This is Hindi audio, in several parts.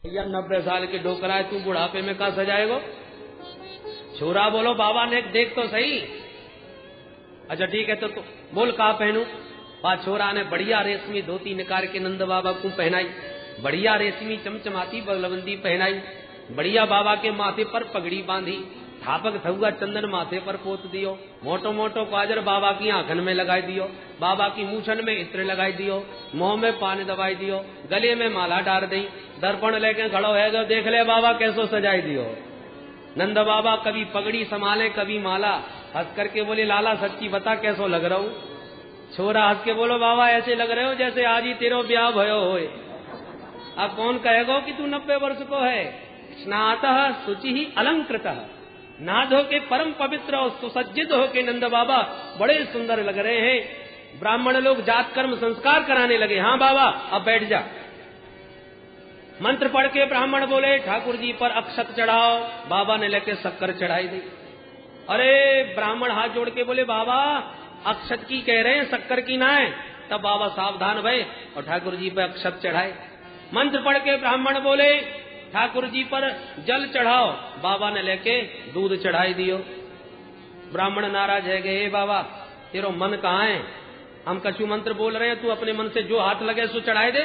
या 90 साल के डोकरा है, तू बुढ़ापे में कहा सजाएगो? छोरा बोलो बाबा ने देख तो सही। अच्छा ठीक है तो बोल कहा पहनू? छोरा ने बढ़िया रेशमी धोती निकाल के नंद बाबा को पहनाई, बढ़िया रेशमी चमचमाती बगलबंदी पहनाई, बढ़िया बाबा के माथे पर पगड़ी बांधी, थापक थुआ चंदन माथे पर पोत दियो, मोटो मोटो काजर बाबा की आंखन में लगाई दियो, बाबा की मूछन में इत्र लगाई दियो, मुंह में पान दबाई दियो, गले में माला डाल दी, दर्पण लेके खड़ो है जो देख ले बाबा कैसो सजाई दियो। नंद बाबा कभी पगड़ी संभाले कभी माला, हंस करके बोले लाला सच्ची बता कैसो लग रहा हूँ? छोरा हंस के बोलो बाबा ऐसे लग रहे हो जैसे आज ही तेरो ब्याह भयो होए। अब कौन कहेगा कि तू 90 वर्ष को है? स्नातः शुचि ही अलंकृतः, नाद हो के परम पवित्र और सुसज्जित हो के नंद बाबा बड़े सुंदर लग रहे हैं। ब्राह्मण लोग जात कर्म संस्कार कराने लगे। हाँ बाबा अब बैठ जा। मंत्र पढ़ के ब्राह्मण बोले ठाकुर जी पर अक्षत चढ़ाओ। बाबा ने लेके शक्कर चढ़ाई दी। अरे ब्राह्मण हाथ जोड़ के बोले बाबा अक्षत की कह रहे हैं शक्कर की ना है। तब बाबा सावधान भये और ठाकुर जी पर अक्षत चढ़ाए। मंत्र पढ़ के ब्राह्मण बोले ठाकुर जी पर जल चढ़ाओ। बाबा ने लेके दूध चढ़ाई दियो। ब्राह्मण नाराज है गए बाबा तेरो मन कहाँ है? हम कछु मंत्र बोल रहे हैं, तू अपने मन से जो हाथ लगे सो चढ़ाए दे।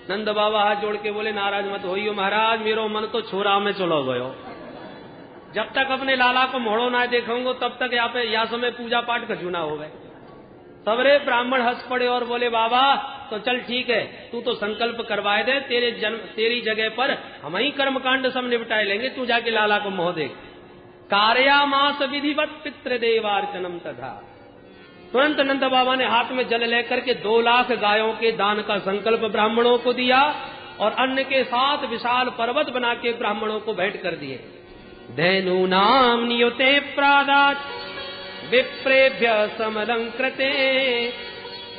नंद बाबा हाथ जोड़ के बोले नाराज मत होइयो महाराज, मेरो मन तो छोरा में चलो गयो। जब तक अपने लाला को मोड़ो ना देखूंगो तब तक यहाँ पे या समय पूजा पाठ कछु ना हो गए। सबरे ब्राह्मण हंस पड़े और बोले बाबा तो चल ठीक है, तू तो संकल्प करवाए दे, तेरी जगह पर हम ही कर्मकांड सब निपटाए लेंगे, तू जाके लाला को मोह देख। कार्यामास विधिवत पितृदेवार्चनम तथा। तुरंत नंद बाबा ने हाथ में जल लेकर के 2 लाख गायों के दान का संकल्प ब्राह्मणों को दिया और अन्न के साथ विशाल पर्वत बना के ब्राह्मणों को भेंट कर दिए। धेनु नाम नियुते प्रादात विप्रेभ्य समलंकृते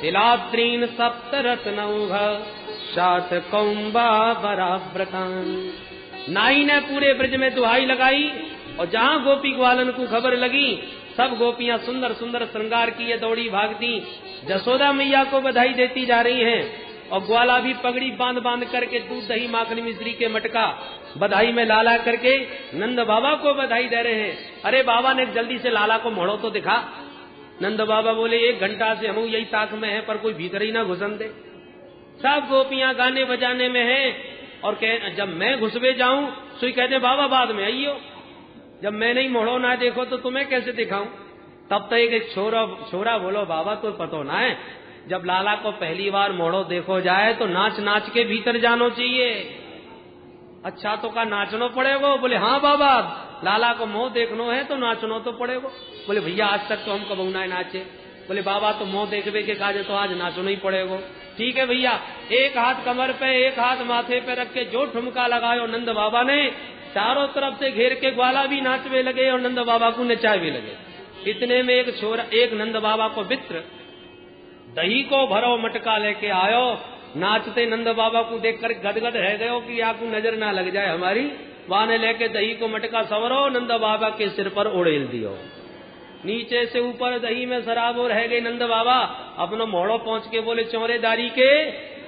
तिलाद्रीन सप्तरत्नौघ शात कौम्बा बराव्रतान। नाई ने पूरे ब्रज में दुहाई लगाई और जहाँ गोपी ग्वालन को खबर लगी सब गोपियां सुंदर सुंदर श्रृंगार किए दौड़ी भागती। जसोदा मैया को बधाई देती जा रही हैं और ग्वाला भी पगड़ी बांध बांध करके दूध दही माखन मिश्री के मटका बधाई में लाला करके नंद बाबा को बधाई दे रहे हैं। अरे बाबा ने जल्दी से लाला को मोड़ो तो दिखा। नंद बाबा बोले 1 घंटा से हम यही ताक में है पर कोई भीतर ही ना घुसन दे। सब गोपियां गाने बजाने में हैं और जब मैं घुसवे जाऊं तो कहते बाबा बाद में आइयो, जब मैं नहीं मोड़ो ना देखो तो तुम्हें कैसे दिखाऊं। तब तक एक छोरा बोलो बाबा तो पतो ना है, जब लाला को पहली बार मोड़ो देखो जाए तो नाच नाच के भीतर जानो चाहिए। अच्छा तो का नाचनो पड़ेगो? बोले हाँ बाबा लाला को मुंह देखनो है तो नाचनो तो पड़ेगो। बोले भैया आज तक तो हम कबू ना नाचे। बोले बाबा तो मुंह देखबे के काजे तो आज नाचनो ही पड़ेगो। ठीक है भैया, एक हाथ कमर पे एक हाथ माथे पे रख के जो ठुमका लगायो नंद बाबा ने, चारों तरफ से घेर के ग्वाला भी नाचने लगे और नंद बाबा को नचावे लगे। इतने में एक नंद बाबा को मित्र दही को भरो मटका लेके आयो। नाचते नंद बाबा को देखकर गदगद रह गयो कि आपको नजर ना लग जाए हमारी। वहां ने लेके दही को मटका सवरो नंद बाबा के सिर पर उड़ेल दियो। नीचे से ऊपर दही में शराब और रह गए। नंद बाबा अपना मोड़ो पहुंच के बोले चौरेदारी के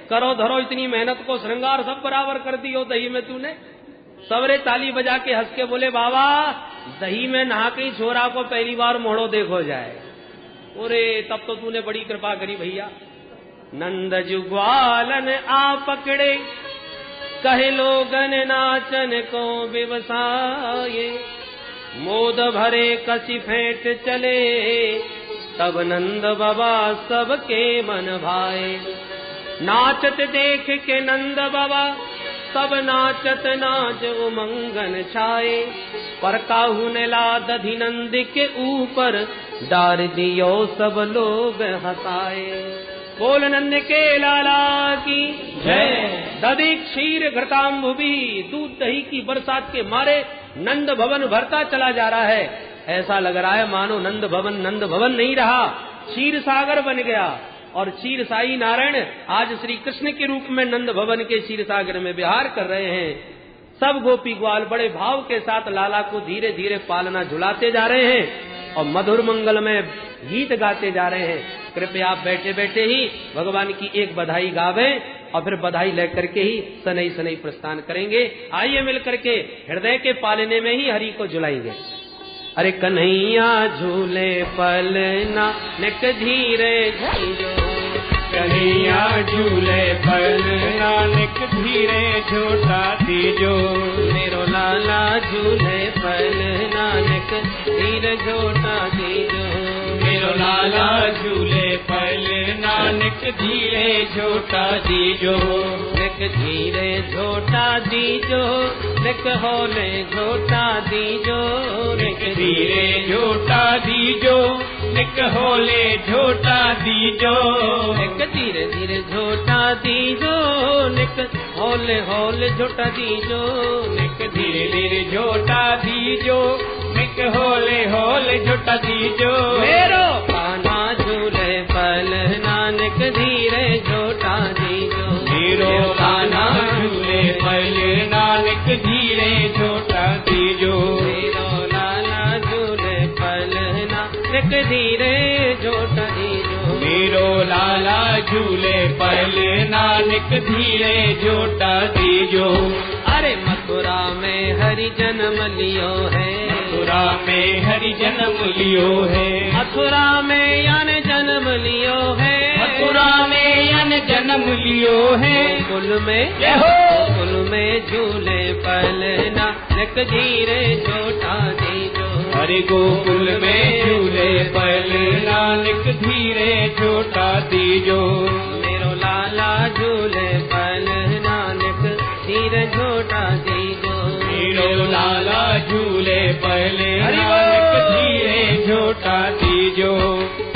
करो धरो, इतनी मेहनत को श्रृंगार सब बराबर कर दियो दही में तूने। सबरे ताली बजा के हंस के बोले बाबा दही में नहा के छोरा को पहली बार मोड़ो देखो जाए। अरे तब तो तूने बड़ी कृपा करी भैया। नंद जुग्वालन आ पकड़े कहे लोगन नाचन को व्यवसाये, मोद भरे कसी फेंट चले तब नंद बाबा सबके मन भाए। नाचत देख के नंद बाबा सब नाचत नाच उमंगन छाए, पर काहू ने ला दधि नंद के ऊपर डार दियो सब लोग हंसाए। बोल नंद के लाला की जय। दधि क्षीर घृताम्बुभी, दूध दही की बरसात के मारे नंद भवन भरता चला जा रहा है। ऐसा लग रहा है मानो नंद भवन नहीं रहा, क्षीर सागर बन गया। और क्षीर साई नारायण आज श्री कृष्ण के रूप में नंद भवन के क्षीर सागर में विहार कर रहे हैं। सब गोपी ग्वाल बड़े भाव के साथ लाला को धीरे धीरे पालना झुलाते जा रहे हैं और मधुर मंगल में गीत गाते जा रहे हैं। कृपया आप बैठे बैठे ही भगवान की एक बधाई गावें और फिर बधाई लेकर के ही सनई सनई प्रस्थान करेंगे। आइए मिल करके हृदय के पालने में ही हरि को झुलाएंगे। अरे कन्हैया झूले पलना निक धीरे झूलो, कन्हैया झूले पलना निक धीरे झूटा दीजो, मेरो लाला झूले पलना निक धीरे झूटा दीजो, मेरो लाला झूले पलना निक धीरे झूटा दीजो, निक धीरे झूटा दीजो, निक होले झूटा दीजो, निक धीरे झूटा दीजो, निक होले झूटा दीजो, निक धीरे धीरे झूटा दीजो, निक होले होले झूटा दीजो, निक धीरे धीरे झूटा दीजो, निक होले होले झूटा दीजो, मेरो कान्हा झूले पलना निक धीरे झूटा दीजो, मेरो कान्हा झूले पलना निक धीरे झूटा दीजो, मेरो लाला झूले पलना निक धीरे झूटा दीजो, मेरो लाला झूले पलना निक धीरे झूटा दीजो। अरे मथुरा में हरि जन्म लियो है, मथुरा में हरि जन्म लियो है, मथुरा में यान जन्म लियो है, मथुरा में यान जन्म लियो है, कुल में जय हो, कुल में झूले पलना निक धीरे झूटा दीजो, हरि गोकुल में झूले पलना निक धीरे झूटा दीजो, मेरो लाला झूले पलना निक धीरे झूटा दीजो, मेरो लाला झूले पलना निक धीरे झूटा दीजो।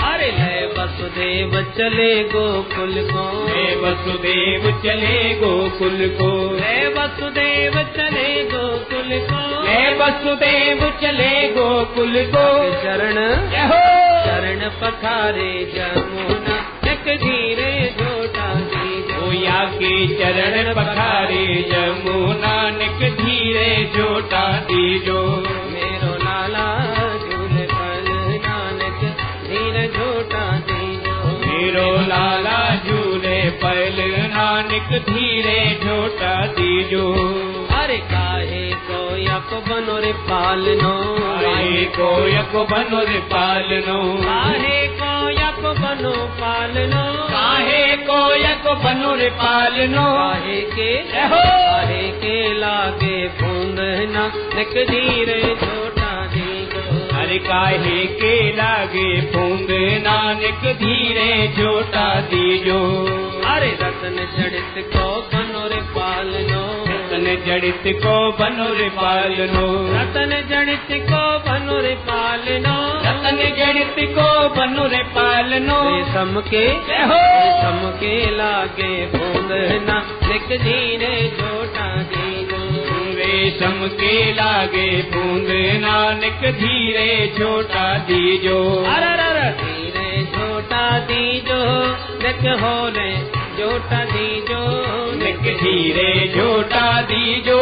अरे ले वसुदेव चले गोकुल को, हे वसुदेव चले गोकुल को, ले वसुदेव चले गोकुल को, हे वसुदेव चले गोकुल को, चरण जय हो, चरण पखारे जमुना निक धीरे झूटा दीजो, या के चरण पखारे जमुना निक धीरे झूटा दीजो, मेरो लाला झूले पलना निक धीरे झूटा दीजो, मेरो लाला झूले पलना निक धीरे झूटा दीजो। अरे काहे को यक बनो रे पालनो, काहे को यक बनो रे पालनो, काहे को यक बनो पालनो, काहे को यक बनो रे पालनो, काहे के जय हो, काहे के लागे फूंदना निक धीरे झूटा दीजो, अरे काहे के लागे फूंदना निक धीरे झूटा दीजो। अरे रतन जड़ित को बनो रे पालनो, रतन जड़ित को बनो रे पालनो, रतन जड़ित को बनो रे पालनो, रतन जड़ित को बनो रे पालनो, रेशम के जय हो, रेशम के लागे फूंदना निक धीरे झूटा दीजो, रेशम के लागे फूंदना निक धीरे झूटा दीजो, अरे धीरे झूटा दीजो, निक होले झूटा दीजो, निक धीरे झूटा दीजो,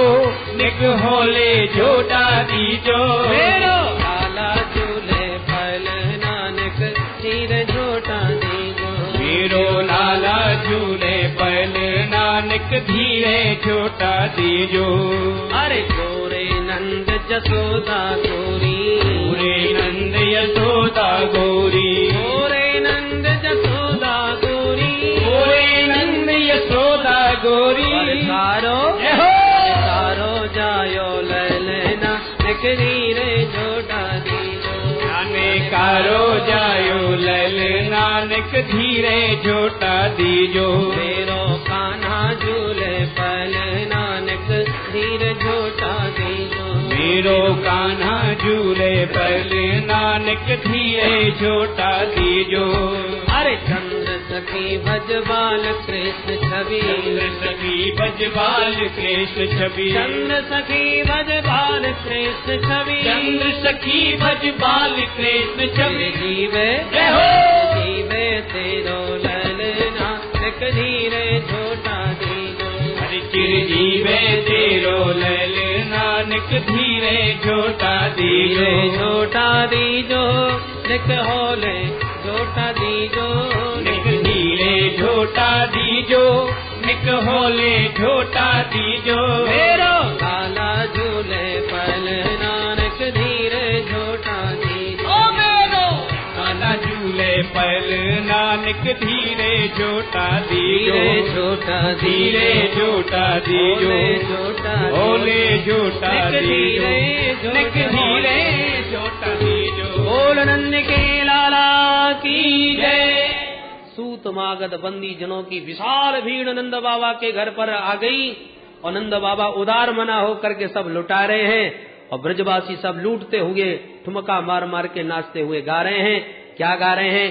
निक होले झूटा दीजो, मेरो लाला झूले पलना निक धीरे झूटा दीजो, मेरो लाला झूले पलना निक धीरे झूटा दीजो। अरे गोरे नंद जसोदा गोरी, पूरे नंद यशोदा गोरी, गोरे नंद जसोदा गोरी, पूरे नंद यशोदा गोरी, सारो जय हो, सारो जायो ललना निक धीरे झूटा दीजो, जाने कारो जायो ललना निक धीरे झूटा दीजो, मेरो कान्हा झूले पलना निक धीरे झूटा दीजो, मेरो कान्हा झूले पलना निक धीरे झूटा दीजो। अरे चंद्र सखी भजबाल कृष्ण छवि, चंद्र सखी भजबाल कृष्ण छवि, चंद्र सखी भजबाल कृष्ण छवि, चंद्र सखी भजबाल कृष्ण छवि, जीवे जय हो, जीवे तेरो ललना निक धीरे झूटा दीजो, हरि चिरजीवे तेरो ललना निक धीरे झूटा दीजो, झूटा दीजो, निक होले झूटा दीजो, निक धीरे झूटा दीजो, निक होले झोटा दीजो। मेरो लाला झूले पल नानक धीरे झोटा दीजो। ओ मेरो लाला झूले पल नानक धीरे झोटा दीजो। धीरे झोटा धीरे झोटा दीजो। ओले झोटा दीजो। निक धीरे झोटा दीजो। बोल नंद के लाला की जय। सूत मागध बंदी जनों की विशाल भीड़ नंद बाबा के घर पर आ गई और नंद बाबा उदार मना होकर के सब लुटा रहे हैं और ब्रजवासी सब लूटते हुए ठुमका मार मार के नाचते हुए गा रहे हैं। क्या गा रहे हैं?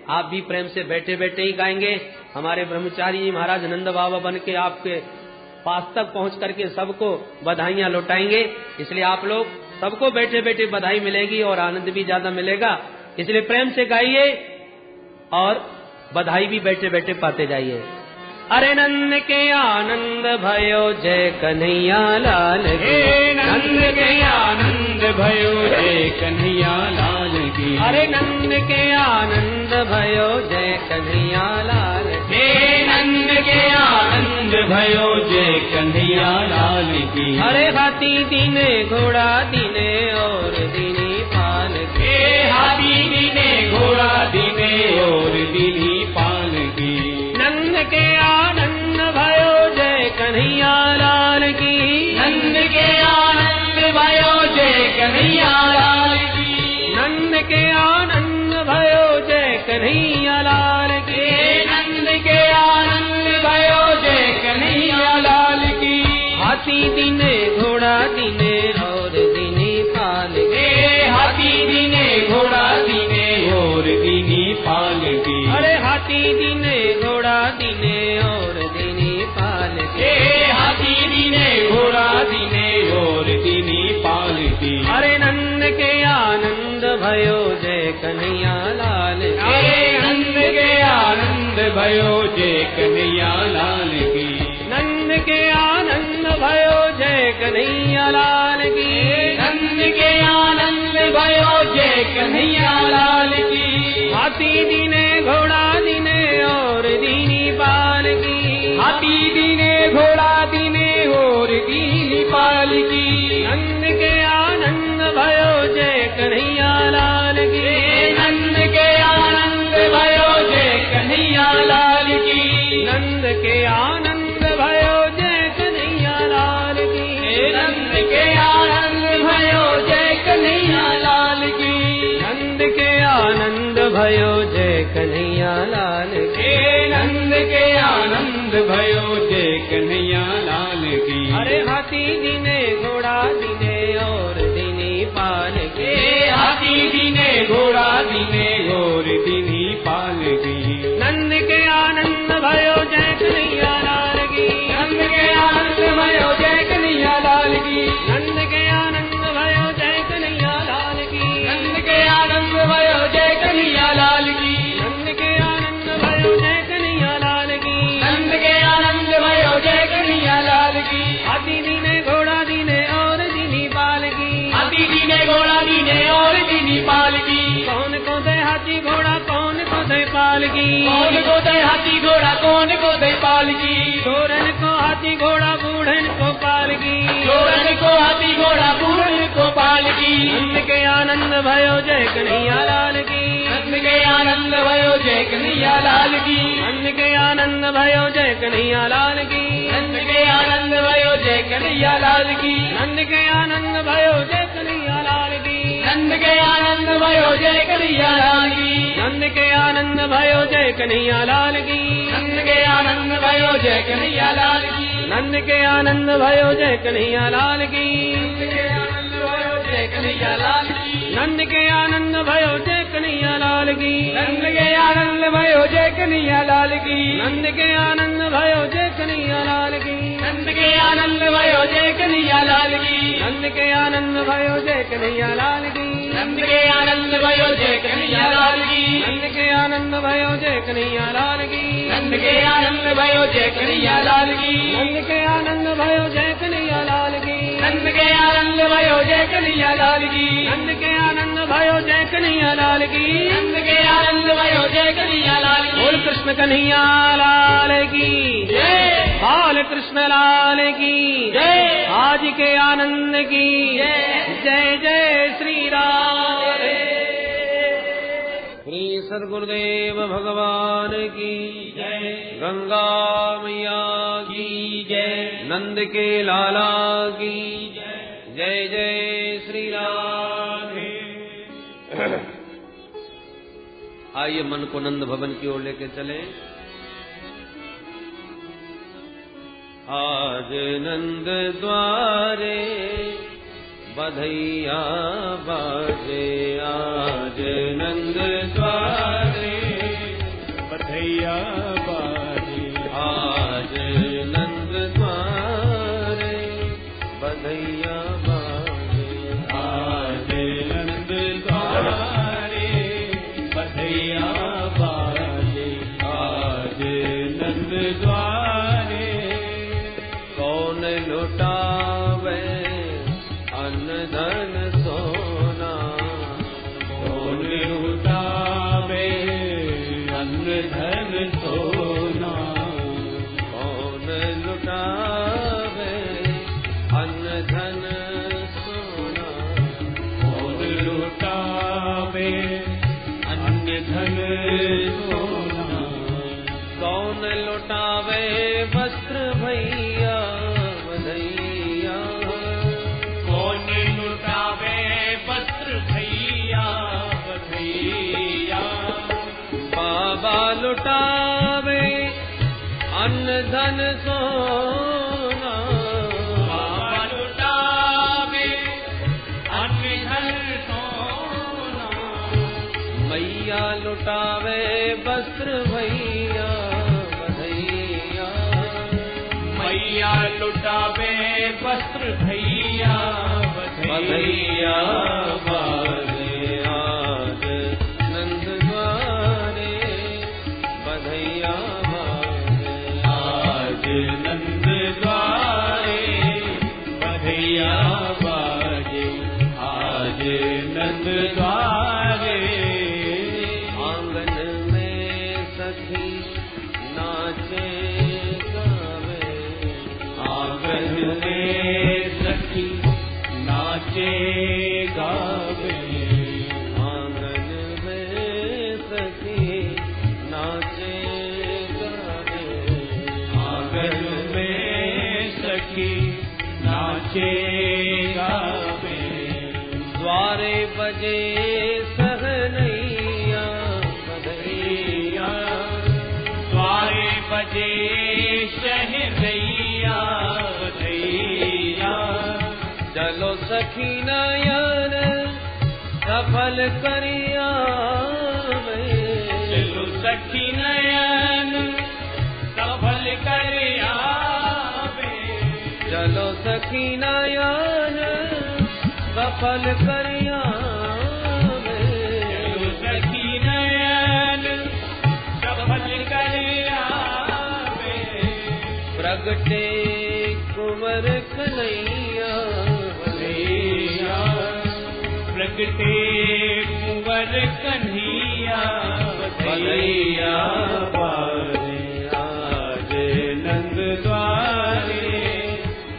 आप भी प्रेम से बैठे बैठे ही गाएंगे। हमारे ब्रह्मचारी जी महाराज नंद बाबा बन के आपके पास तक पहुंच करके सबको बधाइयां लौटाएंगे। इसलिए आप लोग सबको बैठे बैठे बधाई मिलेगी और आनंद भी ज्यादा मिलेगा। इसलिए प्रेम से गाइए और बधाई भी बैठे बैठे पाते जाइए। अरे नंद के आनंद भयो जय कन्हैया लाल की। नंद के आनंद भयो जय कन्हैया लाल की। अरे नंद के आनंद भयो जय कन्हैया लाल की। नंद के आनंद भयो जय कन्हैया लाल की। अरे हाथी दीने घोड़ा दीने और दीनी पाल के। हाथी दीने घोड़ा दीने और दीनी पाल की। नंद के आनंद भयो जय कन्हैया लाल की। नंद के आनंद भयो जय कन्हैया लाल की। नंद के आनंद भयो जय कन्हैया लाल की। नंद के आनंद भयो जय कन्हैया लाल की। हाथी दीने घोड़ा दीने और दीनी पाल के। हाथी दीने घोड़ा दीने और दीनी पाल की। अरे हाथी दीने घोड़ा दीने और दीनी पाल के। हाथी दीने घोड़ा दीने और दीनी पाल की। अरे नंद के आनंद भयो जय कन्हैया लाल के। नंद के आनंद भयो जय कन्हैया लाल की। नंद के आनंद भयो जय कन्हैया लाल की। नंद के आनंद भयो जय कन्हैया लाल की। हाथी दीने घोड़ा दीने और दीनी पाल की। हाथी दीने घोड़ा दीने और दीनी पाल की। नंद के आनंद भयो जय कन्हैया लाल की। नंद के आनंद भयो जय कन्हैया लाल की। नंद के आनंद भयो जय कन्हैया लाल की। नंद के आनंद भयो जय कन्हैया लाल की। नंद के आनंद भयो जय कन्हैया लाल की। नंद के आनंद भयो जय कन्हैया लाल की। अरे हाथी दीने घोड़ा दीने और दीनी पाल के। हाथी दीने घोड़ा दीने और दीनी पाल की। नंद के आनंद भयो जय कन्हैया लाल की। नंद के आनंद भयो जय कन्हैया लाल की। नंद के आनंद भयो जय कन्हैया लाल की। नंद के आनंद भयो जय कन्हैया लाल की। नंद के आनंद भयो जय कन्हैया लाल की। नंद के आनंद भयो जय कन्हैया लाल की। हाथी दीने घोड़ा दीने और दीनी पाल की। हाथी दीने घोड़ा दीने और दीनी पाल की। कौन को दे हाथी घोड़ा कौन को दे पाल की। कौन को दे हाथी घोड़ा कौन को दे पाल की। चोरन को हाथी घोड़ा बूढ़न को पाल की। चोरन को हाथी घोड़ा बूढ़न को पाल की। नंद के आनंद भयो जय कन्हैया लाल की। नंद के आनंद भयो जय कन्हैया लाल की। नंद के आनंद भयो जय कन्हैया लाल की। नंद के आनंद भयो जय कन्हैया लाल की। नंद के आनंद भयो जय कन्हैया लाल की। नंद के आनंद भयो जय कन्हैया लाल की। नंद के आनंद भयो जय कन्हैया लाल की। नंद के आनंद भयो जय कन्हैया लाल की। नंद के आनंद भयो जय कन्हैया लाल की। नंद के आनंद भयो जय कन्हैया लाल की। नंद के आनंद भयो जय कन्हैया लाल की। नंद के आनंद भयो जय कन्हैया लाल की। नंद के आनंद भयो जय कन्हैया लाल की। नंद के आनंद भयो जय कन्हैया लाल की। नंद के आनंद भयो जय कन्हैया लाल की। नंद के आनंद भयो जय कन्हैया लाल की। नंद के आनंद भयो जय कन्हैया लाल की। नंद के आनंद भयो जय कन्हैया लाल की। नंद के आनंद भयो जय कन्हैया लाल की। नंद के आनंद भयो जय कन्हैया लाल की। नंद के आनंद भयो जय कन्हैया लाल की। नंद के आनंद भयो जय कन्हैया लाल की। बोल कृष्ण कन्हैया लाल की जय। बाल कृष्ण लाल की जय। आज के आनंद की जय। जय जय श्री राम। श्री सद्गुरुदेव भगवान की जय। गंगा मैया की जय। नंद के लाला की जय जय श्री राम। आइए मन को नंद भवन की ओर लेके चले। आज नंद द्वारे बधैया बाजे। आज नंद द्वारे बधैया बाजे। आज नंद द्वारे बधैया बाजे। आज नंद द्वारे बधैया बाजे। आज नंद द्वारे कौन लुटावे अन्न धन सोना। कौन लुटावे अन्न धन सोना। कौन लुटावे अन्न धन सोना। कौन लुटावे अन्न धन सोना। कौन लुटावे वस्त्र भैया बधैया। कौन लुटावे वस्त्र भैया बधैया। बाबा लुटावे अन्न धन सोना। बाबा लुटावे अन्न धन सोना। मैया लुटावे वस्त्र भैया बधैया। मैया लुटावे वस्त्र भैया बधैया बाजे। आज नंद द्वारे बधैया बाजे। आज नंद द्वारे बधैया बाजे। आज नंद द्वारे आंगन में सखी नाचे गावे। आंगन में सखी नाचे गावे। आंगन में सखी नाचे गावे। आंगन में सखी नाचे गावे। द्वारे बजे सहनैया बधैया। द्वारे बजे शहरैया बधैया। चलो सखी नयन सफल करिया। चलो सखी नयन सफल कर आवे। चलो सखी नयन सफल करिया। चलो सखी नयन सफल कर आवे। प्रगटे कुंवर कन्हैया बधैया। प्रगटे कुंवर कन्हैया बधैया बाजे। आज नंद द्वारे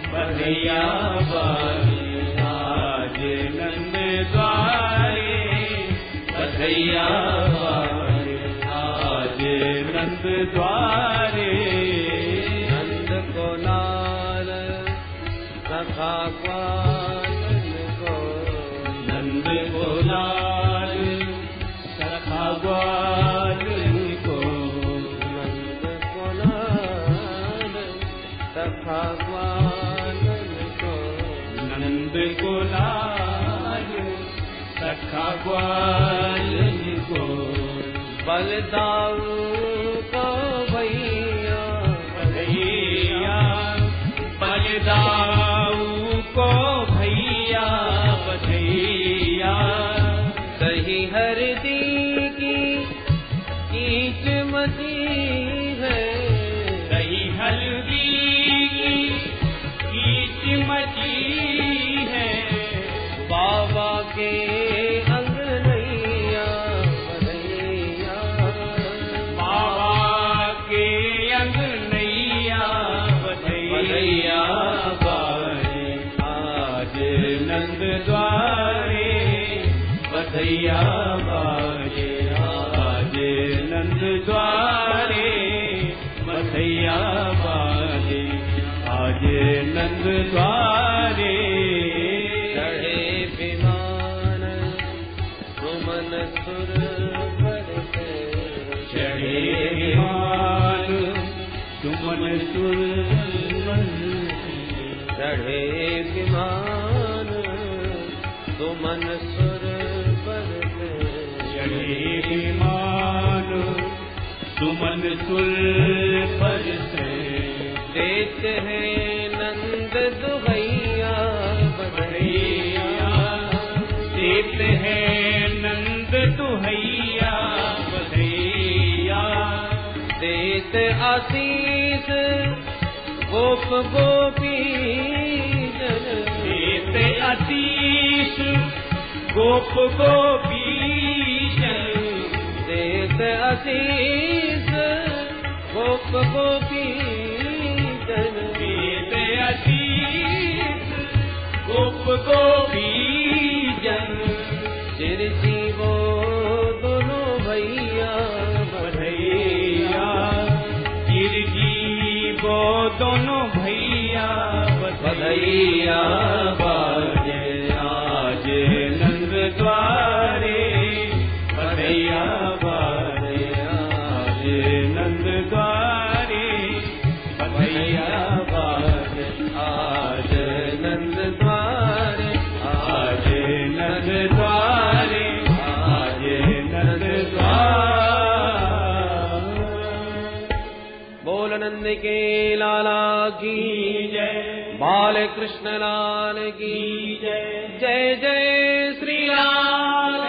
बधैया बाजे। आज नंद द्वारे बधैया बाजे। आज नंद द्वारे नंद को लाल सखा ग्वालन को। नंद को लाल सखा ग्वालन को। नंद को लाल सखा ग्वालन को। नंद को लाल सखा ग्वालन को। बलदाऊ को भैया बधैया। बलदाऊ को भैया बधैया। सही हरदी की कीच मची है। दही हल्दी की कीच मची है। बधैया बाजे आज नंद द्वारे बधैया बाजे आज नंद द्वारे चढ़े विमान सुमन सुर बरसे चढ़े विमान सुमन सुर चढ़े विमान सुमन सुर बरसे चढ़े विमान सुमन सुर बरसे देते हैं नंद दुहैया बधैया देते हैं नंद दुहैया बधैया देते आशीष गोप गोपी जन देते आशीष गोप गोपी जन देते आशीष गोप गोपी जन देते आशीष गोप गोपी जन चिरजीवो दोनों भैया बधैया चिरजीवो दोनों भैया बधैया बाजे आज नंद द्वारे बधैया बाजे आज नंद द्वारे बधैया बाजे आज नंद द्वारे आज नंद द्वारे आज नंद द्वारे बोल नंद के लाला की जय बाल कृष्ण लाल की जय जय जय श्री राम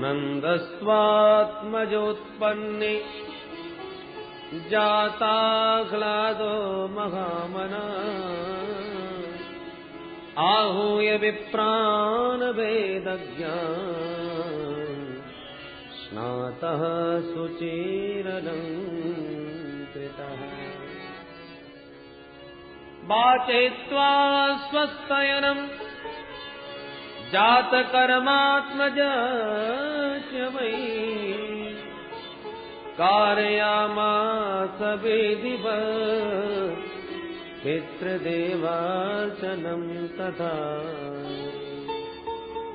नंदस्वात्मजोत्पन्ने जाताह्लादो महामना आहूय विप्रान् वेदज्ञान् स्नातः सुचिरलङ्कृतः वाचयित्वा स्वस्तयनम् जातकर्मात्मजस्य वै कारयामास विधिवत् पितृदेवार्चनं तथा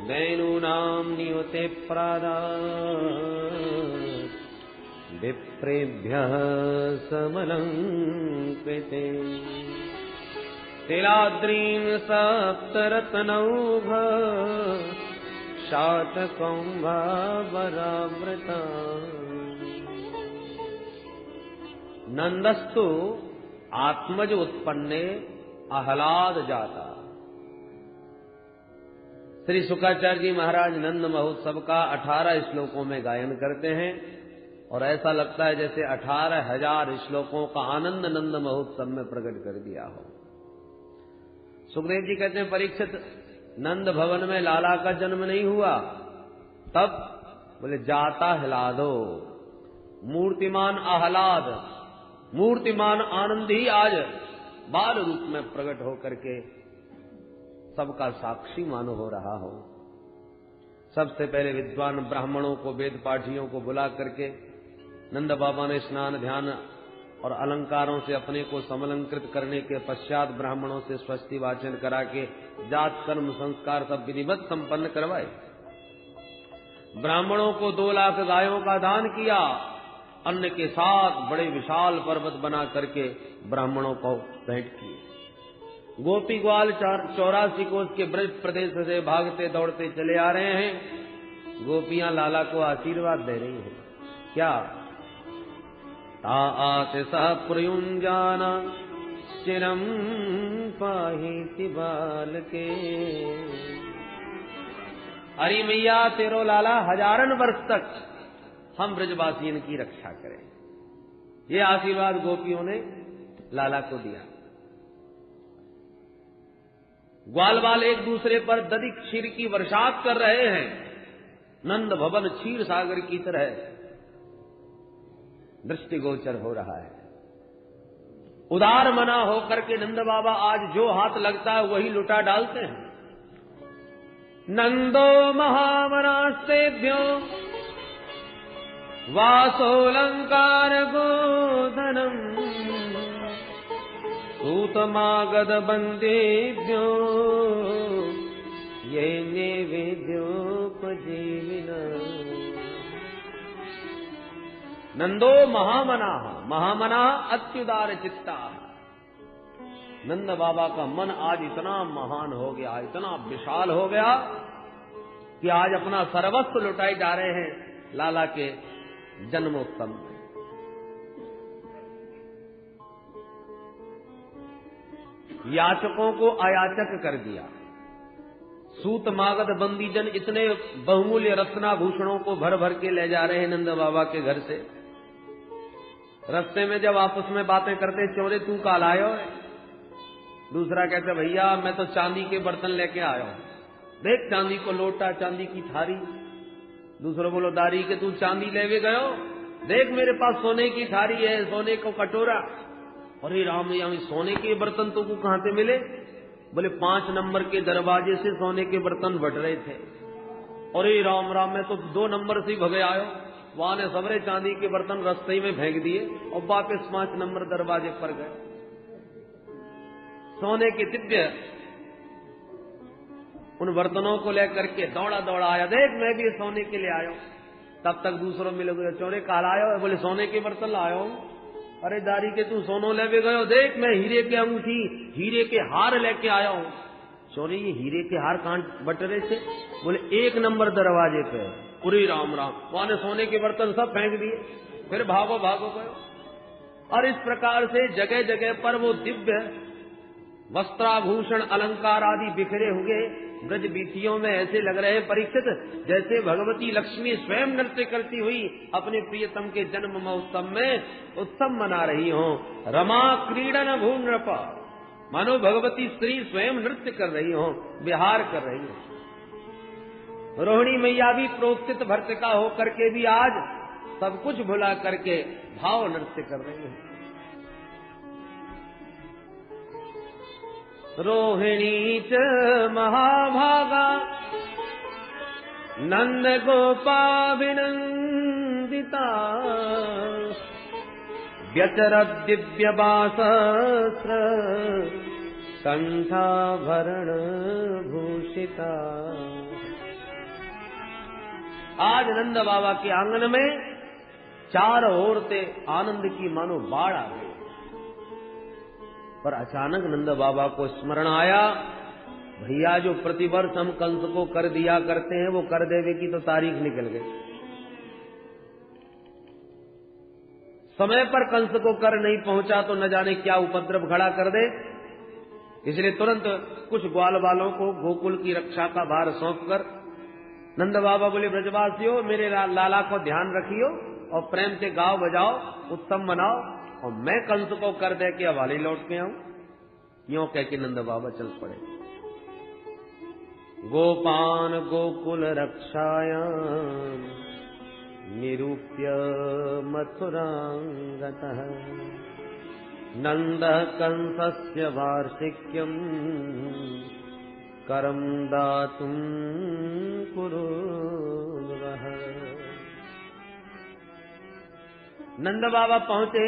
दैनूनां नियुते प्रादात् विप्रेभ्यः समलङ्कृते तिलाद्रीं सप्तरत्नौघ शातकौम्भावरावृता नंदस्तु आत्मज उत्पन्ने आह्लाद जाता। श्री शुक्राचार्य जी महाराज नंद महोत्सव का 18 श्लोकों में गायन करते हैं और ऐसा लगता है जैसे 18,000 श्लोकों का आनंद नंद महोत्सव में प्रकट कर दिया हो। सुखदेव जी कहते हैं परीक्षित नंद भवन में लाला का जन्म नहीं हुआ, तब बोले जाता हिलादो, मूर्तिमान आह्लाद, मूर्तिमान आनंद ही आज बाल रूप में प्रकट होकर के सबका साक्षी मानो हो रहा हो। सबसे पहले विद्वान ब्राह्मणों को, वेद पाठियों को बुला करके नंद बाबा ने स्नान ध्यान और अलंकारों से अपने को समलंकृत करने के पश्चात ब्राह्मणों से स्वस्ति वाचन करा के जात कर्म संस्कार सब विधिवत संपन्न करवाए। ब्राह्मणों को 2 लाख गायों का दान किया, अन्न के साथ बड़े विशाल पर्वत बना करके ब्राह्मणों को भेंट किए। गोपी ग्वाल 84 कोस के ब्रज प्रदेश से भागते दौड़ते चले आ रहे हैं। गोपियां लाला को आशीर्वाद दे रही हैं। क्या ता आते सह प्रयुंजाना चिरम पाहीति बाल के। अरे मैया तेरो लाला हजारन वर्ष तक हम ब्रजवासियों की रक्षा करें। ये आशीर्वाद गोपियों ने लाला को दिया। ग्वाल बाल एक दूसरे पर दधि क्षीर की वर्षात कर रहे हैं। नंद भवन क्षीर सागर की तरह दृष्टिगोचर हो रहा है। उदार मना होकर के नंद बाबा आज जो हाथ लगता है वही लुटा डालते हैं। नंदो महामनास्तेभ्यो वासोऽलङ्कार गोधनम् सूतमागध बन्देभ्यो ये नैवेद्योपजीविना। नंदो महामना अत्युदार चित्ता। नंद बाबा का मन आज इतना महान हो गया, इतना विशाल हो गया कि आज अपना सर्वस्व लुटाए जा रहे हैं लाला के जन्मोत्सव में। याचकों को अयाचक कर दिया। सूत मागध बंदीजन इतने बहुमूल्य रत्नाभूषणों को भर भर के ले जा रहे हैं नंद बाबा के घर से। रास्ते में जब आपस में बातें करते, चोरे तू काल आयो है? दूसरा कहते भैया मैं तो चांदी के बर्तन लेके आया हूं, देख चांदी को लोटा, चांदी की थारी। दूसरा बोलो दारी के तू चांदी लेवे गयो, देख मेरे पास सोने की थारी है, सोने को कटोरा। अरे राम, यहाँ सोने के बर्तन तो को कहां से मिले? बोले 5 नंबर के दरवाजे से सोने के बर्तन बढ़ रहे थे। अरे राम राम, मैं तो 2 नंबर से भगे आयो। वहां ने सबरे चांदी के बर्तन रास्ते में फेंक दिए और वापस 5 नंबर दरवाजे पर गए। सोने के दिव्य उन बर्तनों को लेकर के दौड़ा दौड़ा आया, देख मैं भी सोने के लिए आया हूं। तब तक दूसरों मिले गए, चोरे काल आयो? बोले सोने के बर्तन लायो हूं। अरे दारी के तू सोनो लेवे गयो, देख मैं हीरे के अंगूठी, हीरे के हार लेके आया हूं। चोरी ये हीरे के हार कहां बट रहे थे? बोले 1 नंबर दरवाजे पे। पूरी राम राम, वहां ने सोने के बर्तन सब फेंक दिए, फिर भागो भागो गयो। और इस प्रकार से जगह जगह पर वो दिव्य वस्त्राभूषण अलंकार आदि बिखरे हुए ब्रज बीथियों में ऐसे लग रहे हैं परीक्षित जैसे भगवती लक्ष्मी स्वयं नृत्य करती हुई अपने प्रियतम के जन्म महोत्सव में उत्सव मना रही हो। रमा क्रीडन भूनृप, मानो भगवती स्त्री स्वयं नृत्य कर रही हो, विहार कर रही हो। रोहिणी मैया भी प्रोत्थित भर्तिका होकर के भी आज सब कुछ भुला करके भाव नृत्य कर रही है। रोहिणी च महाभागा नंद गोपाभिनंदिता व्यचरत दिव्य बासस्र कंठाभरण भूषिता। आज नंद बाबा के आंगन में चारों ओर से आनंद की मानो बाढ़ आ गई। पर अचानक नंद बाबा को स्मरण आया, भैया जो प्रतिवर्ष हम कंस को कर दिया करते हैं वो कर देवे की तो तारीख निकल गई। समय पर कंस को कर नहीं पहुंचा तो न जाने क्या उपद्रव खड़ा कर दे। इसलिए तुरंत कुछ ग्वाल वालों को गोकुल की रक्षा का भार सौंपकर नंद बाबा बोले, ब्रजवासियों मेरे लाला को ध्यान रखियो और प्रेम से गाओ बजाओ, उत्सव मनाओ और मैं कंस को कर दे के हवाले लौट के आऊं। यूं कह के नंद बाबा चल पड़े। गोपान गोकुल रक्षायां निरूप्य मथुरांगतः नंद कंसस्य वार्षिक्यम् करम दातुं कुरुवः। नंद बाबा पहुंचे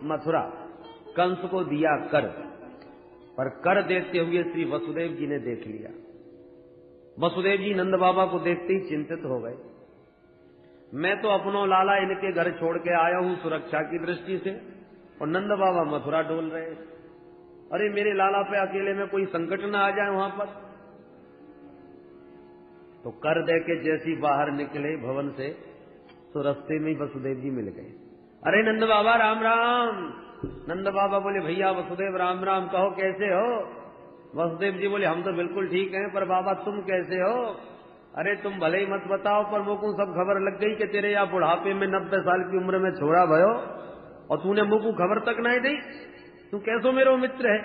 मथुरा, कंस को दिया कर, पर कर देते हुए श्री वसुदेव जी ने देख लिया। वसुदेव जी नंद बाबा को देखते ही चिंतित हो गए। मैं तो अपनो लाला इनके घर छोड़ के आया हूं सुरक्षा की दृष्टि से, और नंद बाबा मथुरा डोल रहे। अरे मेरे लाला पे अकेले में कोई संकट न आ जाए वहां पर। तो कर दे के जैसी बाहर निकले भवन से तो रास्ते में ही वसुदेव जी मिल गए। अरे नंद बाबा राम राम। नंद बाबा बोले, भैया वसुदेव राम राम, कहो कैसे हो? वसुदेव जी बोले, हम तो बिल्कुल ठीक हैं, पर बाबा तुम कैसे हो? अरे तुम भले ही मत बताओ, पर मुझको सब खबर लग गई कि तेरे यहाँ बुढ़ापे में 90 साल की उम्र में छोड़ा भयो और तूने मुझको खबर तक नहीं दी। तू कैसो मेरो मित्र है?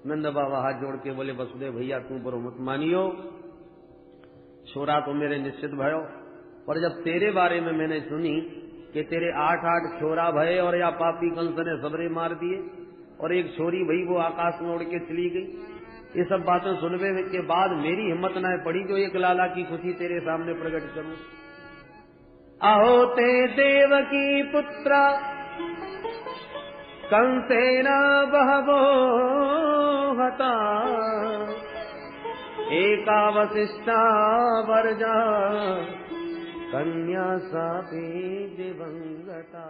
नंद बाबा हाथ जोड़ के बोले, वसुदेव भैया तू बरो मत मानियो, छोरा तो मेरे निश्चित भयो, पर जब तेरे बारे में मैंने सुनी कि तेरे 8 छोरा भये और या पापी कंस ने सबरे मार दिए और एक छोरी भई वो आकाश में उड़ के चली गई, ये सब बातें सुनने के बाद मेरी हिम्मत न पड़ी जो एक लाला की खुशी तेरे सामने प्रकट करूं। अहो ते देवकी पुत्रा कंसेन बहवो हता एका वसिष्ठा वर्जा कन्या सापी दिवंगता।